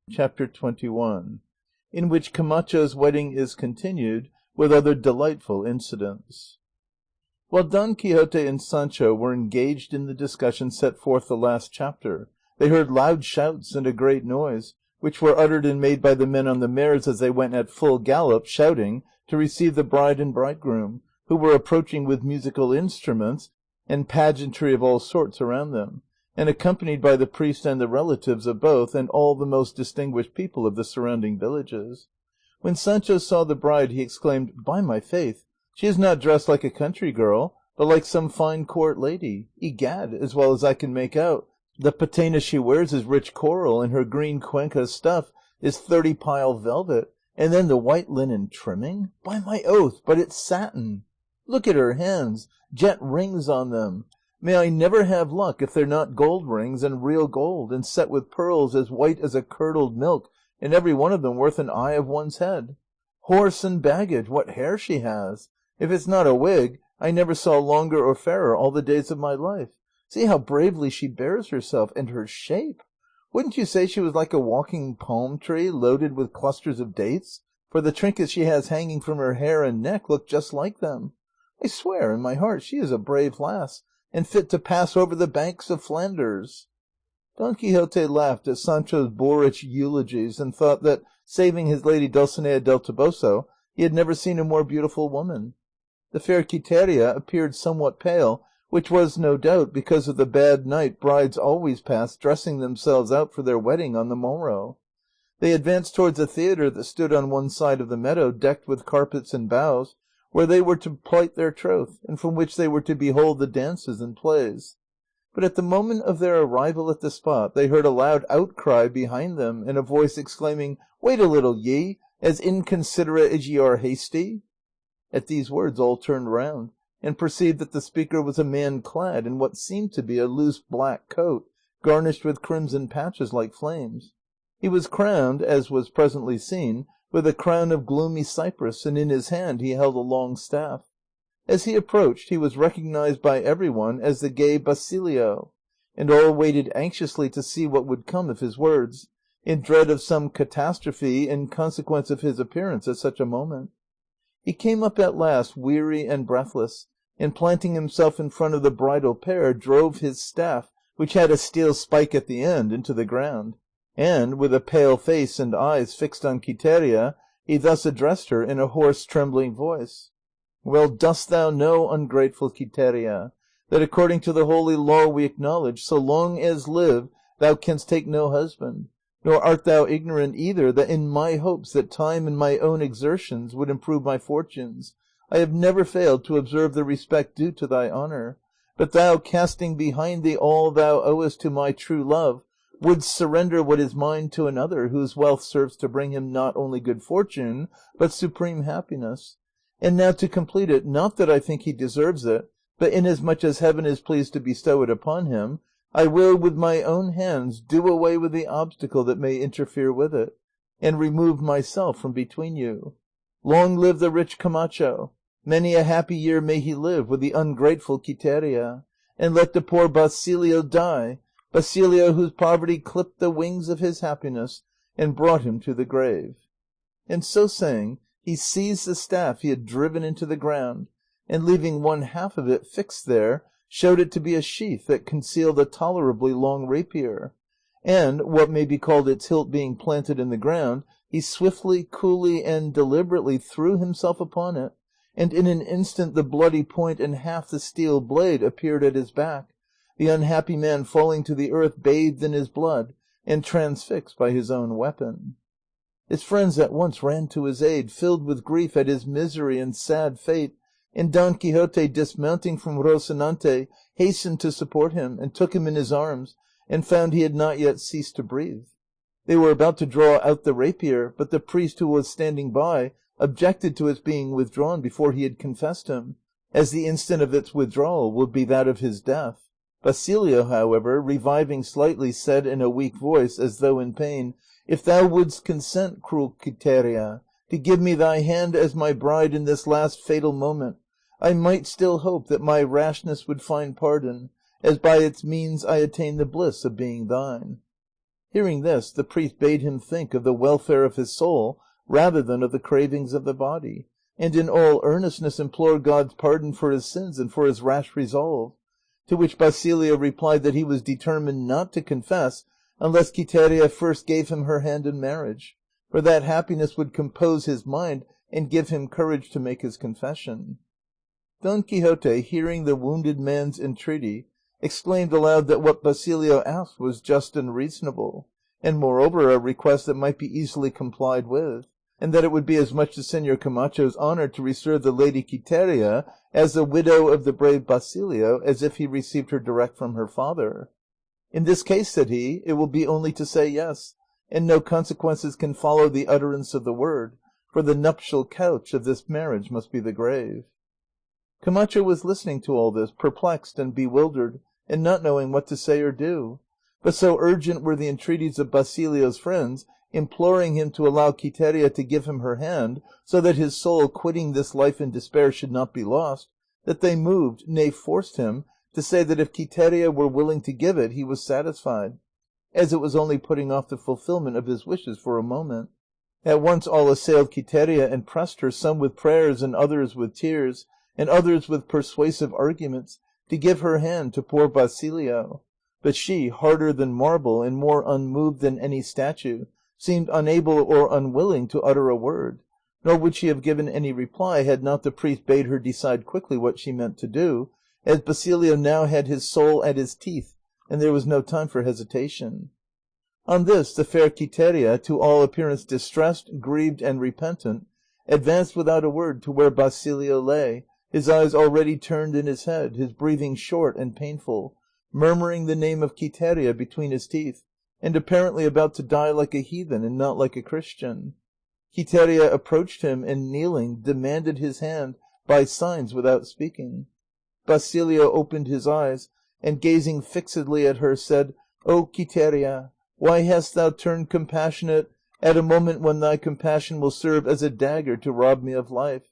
Chapter 21, in which Camacho's wedding is continued, with other delightful incidents. While Don Quixote and Sancho were engaged in the discussion set forth the last chapter, they heard loud shouts and a great noise, which were uttered and made by the men on the mares as they went at full gallop, shouting, to receive the bride and bridegroom, who were approaching with musical instruments and pageantry of all sorts around them, and accompanied by the priest and the relatives of both, and all the most distinguished people of the surrounding villages. When Sancho saw the bride, he exclaimed, "By my faith, she is not dressed like a country girl, but like some fine court lady. Egad, as well as I can make out, the patena she wears is rich coral, and her green Cuenca stuff is 30-pile velvet, and then the white linen trimming, by my oath, but it's satin! Look at her hands, jet rings on them! May I never have luck if they're not gold rings, and real gold, and set with pearls as white as a curdled milk, and every one of them worth an eye of one's head. Horse and baggage, what hair she has! If it's not a wig, I never saw longer or fairer all the days of my life. See how bravely she bears herself, and her shape! Wouldn't you say she was like a walking palm tree loaded with clusters of dates? For the trinkets she has hanging from her hair and neck look just like them. I swear in my heart she is a brave lass, and fit to pass over the banks of Flanders." Don Quixote laughed at Sancho's boorish eulogies, and thought that, saving his lady Dulcinea del Toboso, he had never seen a more beautiful woman. The fair Quiteria appeared somewhat pale, which was, no doubt, because of the bad night brides always pass dressing themselves out for their wedding on the morrow. They advanced towards a theatre that stood on one side of the meadow, decked with carpets and boughs, where they were to plight their troth, and from which they were to behold the dances and plays. But at the moment of their arrival at the spot they heard a loud outcry behind them, and a voice exclaiming, "Wait a little, ye, as inconsiderate as ye are hasty." At these words all turned round, and perceived that the speaker was a man clad in what seemed to be a loose black coat, garnished with crimson patches like flames. He was crowned, as was presently seen, with a crown of gloomy cypress, and in his hand he held a long staff. As he approached he was recognized by everyone as the gay Basilio, and all waited anxiously to see what would come of his words, in dread of some catastrophe in consequence of his appearance at such a moment. He came up at last, weary and breathless, and planting himself in front of the bridal pair, drove his staff, which had a steel spike at the end, into the ground, and, with a pale face and eyes fixed on Quiteria, he thus addressed her in a hoarse trembling voice: "Well dost thou know, ungrateful Quiteria, that according to the holy law we acknowledge, so long as live thou canst take no husband, nor art thou ignorant either that in my hopes that time and my own exertions would improve my fortunes, I have never failed to observe the respect due to thy honour, but thou, casting behind thee all thou owest to my true love, wouldst surrender what is mine to another, whose wealth serves to bring him not only good fortune, but supreme happiness. And now to complete it, not that I think he deserves it, but inasmuch as heaven is pleased to bestow it upon him, I will with my own hands do away with the obstacle that may interfere with it, and remove myself from between you. Long live the rich Camacho! Many a happy year may he live with the ungrateful Quiteria! And let the poor Basilio die, Basilio whose poverty clipped the wings of his happiness and brought him to the grave." And so saying, he seized the staff he had driven into the ground, and leaving one half of it fixed there, showed it to be a sheath that concealed a tolerably long rapier, and, what may be called its hilt being planted in the ground, he swiftly, coolly, and deliberately threw himself upon it, and in an instant the bloody point and half the steel blade appeared at his back, the unhappy man falling to the earth bathed in his blood, and transfixed by his own weapon. His friends at once ran to his aid, filled with grief at his misery and sad fate, and Don Quixote, dismounting from Rocinante, hastened to support him, and took him in his arms, and found he had not yet ceased to breathe. They were about to draw out the rapier, but the priest who was standing by objected to its being withdrawn before he had confessed him, as the instant of its withdrawal would be that of his death. Basilio, however, reviving slightly, said in a weak voice, as though in pain, "If thou wouldst consent, cruel Quiteria, to give me thy hand as my bride in this last fatal moment, I might still hope that my rashness would find pardon, as by its means I attain the bliss of being thine." Hearing this, the priest bade him think of the welfare of his soul rather than of the cravings of the body, and in all earnestness implored God's pardon for his sins and for his rash resolve. To which Basilio replied that he was determined not to confess unless Quiteria first gave him her hand in marriage, for that happiness would compose his mind and give him courage to make his confession. Don Quixote, hearing the wounded man's entreaty, exclaimed aloud that what Basilio asked was just and reasonable, and moreover a request that might be easily complied with, and that it would be as much to Señor Camacho's honour to receive the lady Quiteria as the widow of the brave Basilio as if he received her direct from her father. In this case, said he, it will be only to say yes, and no consequences can follow the utterance of the word, for the nuptial couch of this marriage must be the grave. Camacho was listening to all this, perplexed and bewildered, and not knowing what to say or do, but so urgent were the entreaties of Basilio's friends, imploring him to allow Quiteria to give him her hand, so that his soul, quitting this life in despair, should not be lost, that they moved, nay forced him, to say that if Quiteria were willing to give it he was satisfied, as it was only putting off the fulfilment of his wishes for a moment. At once all assailed Quiteria and pressed her, some with prayers and others with tears, and others with persuasive arguments, to give her hand to poor Basilio. But she, harder than marble and more unmoved than any statue, seemed unable or unwilling to utter a word, nor would she have given any reply had not the priest bade her decide quickly what she meant to do, as Basilio now had his soul at his teeth, and there was no time for hesitation. On this the fair Quiteria, to all appearance distressed, grieved, and repentant, advanced without a word to where Basilio lay, his eyes already turned in his head, his breathing short and painful, murmuring the name of Quiteria between his teeth, and apparently about to die like a heathen and not like a Christian. Quiteria approached him, and kneeling, demanded his hand by signs without speaking. Basilio opened his eyes, and gazing fixedly at her said, "O Quiteria, why hast thou turned compassionate at a moment when thy compassion will serve as a dagger to rob me of life?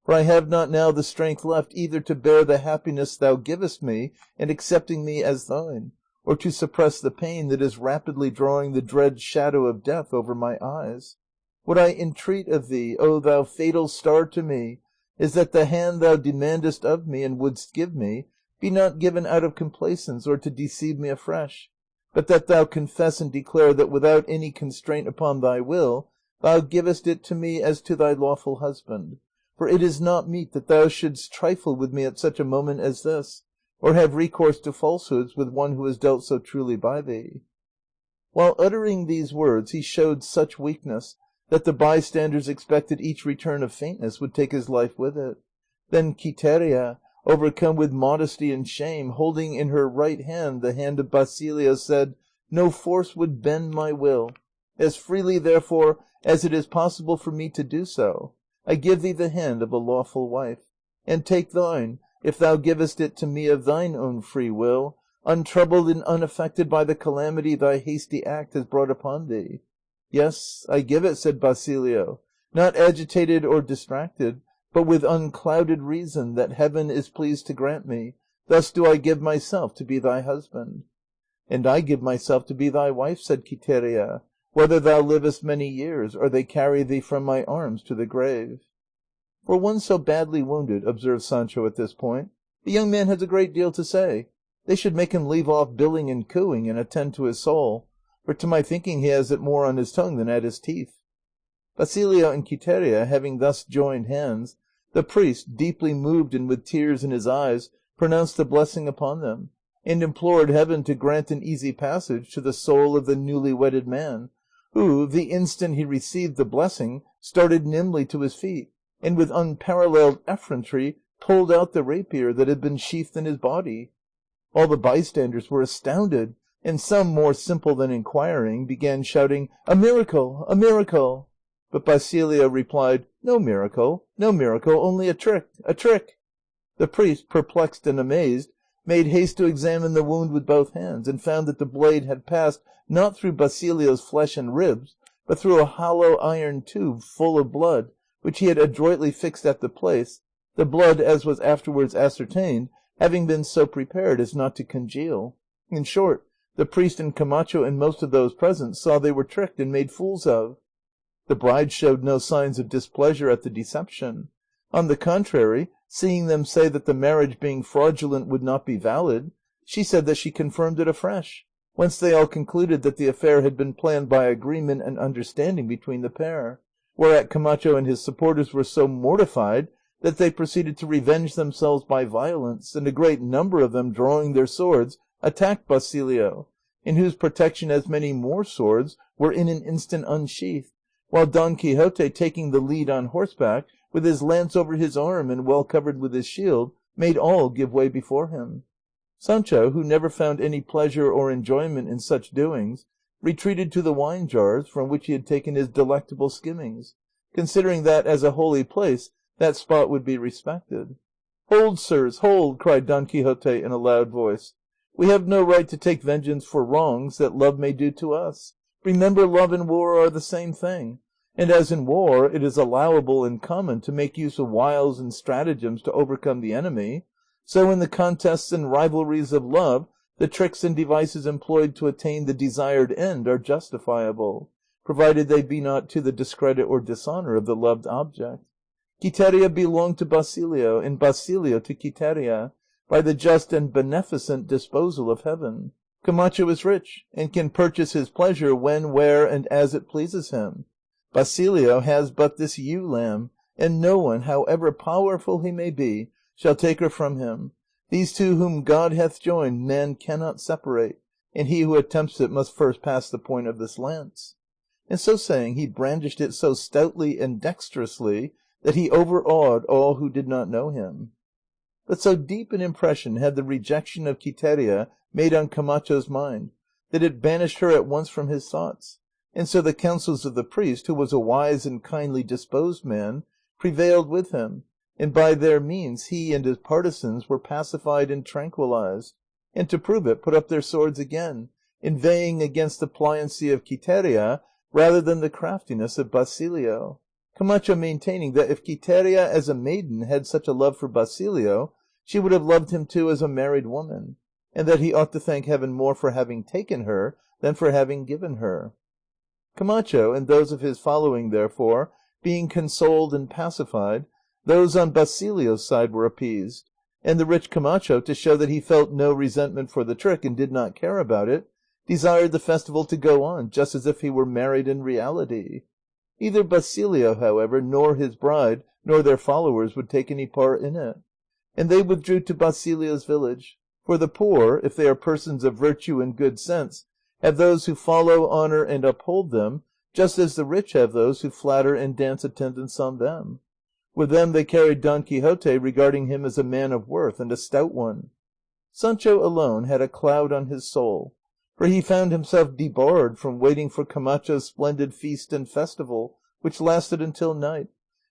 For I have not now the strength left either to bear the happiness thou givest me in accepting me as thine, or to suppress the pain that is rapidly drawing the dread shadow of death over my eyes. What I entreat of thee, O thou fatal star to me, is that the hand thou demandest of me and wouldst give me be not given out of complaisance or to deceive me afresh, but that thou confess and declare that without any constraint upon thy will thou givest it to me as to thy lawful husband, for it is not meet that thou shouldst trifle with me at such a moment as this, or have recourse to falsehoods with one who has dealt so truly by thee." While uttering these words he showed such weakness that the bystanders expected each return of faintness would take his life with it. Then Quiteria, overcome with modesty and shame, holding in her right hand the hand of Basilio, said, "No force would bend my will. As freely, therefore, as it is possible for me to do so, I give thee the hand of a lawful wife, and take thine, if thou givest it to me of thine own free will, untroubled and unaffected by the calamity thy hasty act has brought upon thee." "Yes, I give it," said Basilio, "not agitated or distracted, but with unclouded reason that heaven is pleased to grant me, thus do I give myself to be thy husband." "And I give myself to be thy wife," said Quiteria, "whether thou livest many years, or they carry thee from my arms to the grave." "For one so badly wounded," observed Sancho at this point, "the young man has a great deal to say. They should make him leave off billing and cooing, and attend to his soul, for to my thinking he has it more on his tongue than at his teeth." Basilio and Quiteria having thus joined hands, the priest, deeply moved and with tears in his eyes, pronounced the blessing upon them, and implored heaven to grant an easy passage to the soul of the newly wedded man, who, the instant he received the blessing, started nimbly to his feet, and with unparalleled effrontery pulled out the rapier that had been sheathed in his body. All the bystanders were astounded, and some, more simple than inquiring, began shouting, "A miracle! A miracle!" But Basilio replied, "No miracle, no miracle, only a trick, a trick." The priest, perplexed and amazed, made haste to examine the wound with both hands, and found that the blade had passed not through Basilio's flesh and ribs, but through a hollow iron tube full of blood, which he had adroitly fixed at the place, the blood, as was afterwards ascertained, having been so prepared as not to congeal. In short, the priest and Camacho and most of those present saw they were tricked and made fools of. The bride showed no signs of displeasure at the deception. On the contrary, seeing them say that the marriage being fraudulent would not be valid, she said that she confirmed it afresh, whence they all concluded that the affair had been planned by agreement and understanding between the pair, whereat Camacho and his supporters were so mortified that they proceeded to revenge themselves by violence, and a great number of them drawing their swords attacked Basilio, in whose protection as many more swords were in an instant unsheathed, while Don Quixote, taking the lead on horseback, with his lance over his arm and well covered with his shield, made all give way before him. Sancho, who never found any pleasure or enjoyment in such doings, retreated to the wine jars, from which he had taken his delectable skimmings, considering that, as a holy place, that spot would be respected. "Hold, sirs, hold!" cried Don Quixote in a loud voice. "We have no right to take vengeance for wrongs that love may do to us. Remember, love and war are the same thing, and as in war it is allowable and common to make use of wiles and stratagems to overcome the enemy, so in the contests and rivalries of love the tricks and devices employed to attain the desired end are justifiable, provided they be not to the discredit or dishonour of the loved object. Quiteria belonged to Basilio, and Basilio to Quiteria, by the just and beneficent disposal of heaven. Camacho is rich, and can purchase his pleasure when, where, and as it pleases him. Basilio has but this ewe lamb, and no one, however powerful he may be, shall take her from him. These two whom God hath joined man cannot separate, and he who attempts it must first pass the point of this lance." And so saying, he brandished it so stoutly and dexterously that he overawed all who did not know him. But so deep an impression had the rejection of Quiteria made on Camacho's mind, that it banished her at once from his thoughts, and so the counsels of the priest, who was a wise and kindly disposed man, prevailed with him, and by their means he and his partisans were pacified and tranquillized, and to prove it put up their swords again, inveighing against the pliancy of Quiteria rather than the craftiness of Basilio, Camacho maintaining that if Quiteria as a maiden had such a love for Basilio, she would have loved him too as a married woman, and that he ought to thank heaven more for having taken her than for having given her. Camacho and those of his following, therefore, being consoled and pacified, those on Basilio's side were appeased, and the rich Camacho, to show that he felt no resentment for the trick and did not care about it, desired the festival to go on just as if he were married in reality. Neither Basilio, however, nor his bride, nor their followers would take any part in it, and they withdrew to Basilio's village, for the poor, if they are persons of virtue and good sense, have those who follow, honour, and uphold them, just as the rich have those who flatter and dance attendance on them. With them they carried Don Quixote, regarding him as a man of worth and a stout one. Sancho alone had a cloud on his soul, for he found himself debarred from waiting for Camacho's splendid feast and festival, which lasted until night,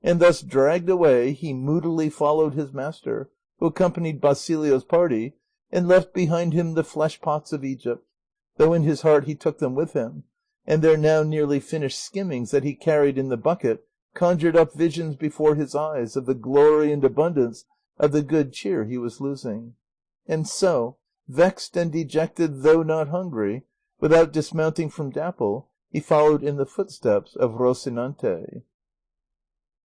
and thus dragged away he moodily followed his master, who accompanied Basilio's party, and left behind him the flesh pots of Egypt, though in his heart he took them with him, and their now nearly finished skimmings that he carried in the bucket conjured up visions before his eyes of the glory and abundance of the good cheer he was losing. And so, vexed and dejected though not hungry, without dismounting from Dapple, he followed in the footsteps of Rocinante.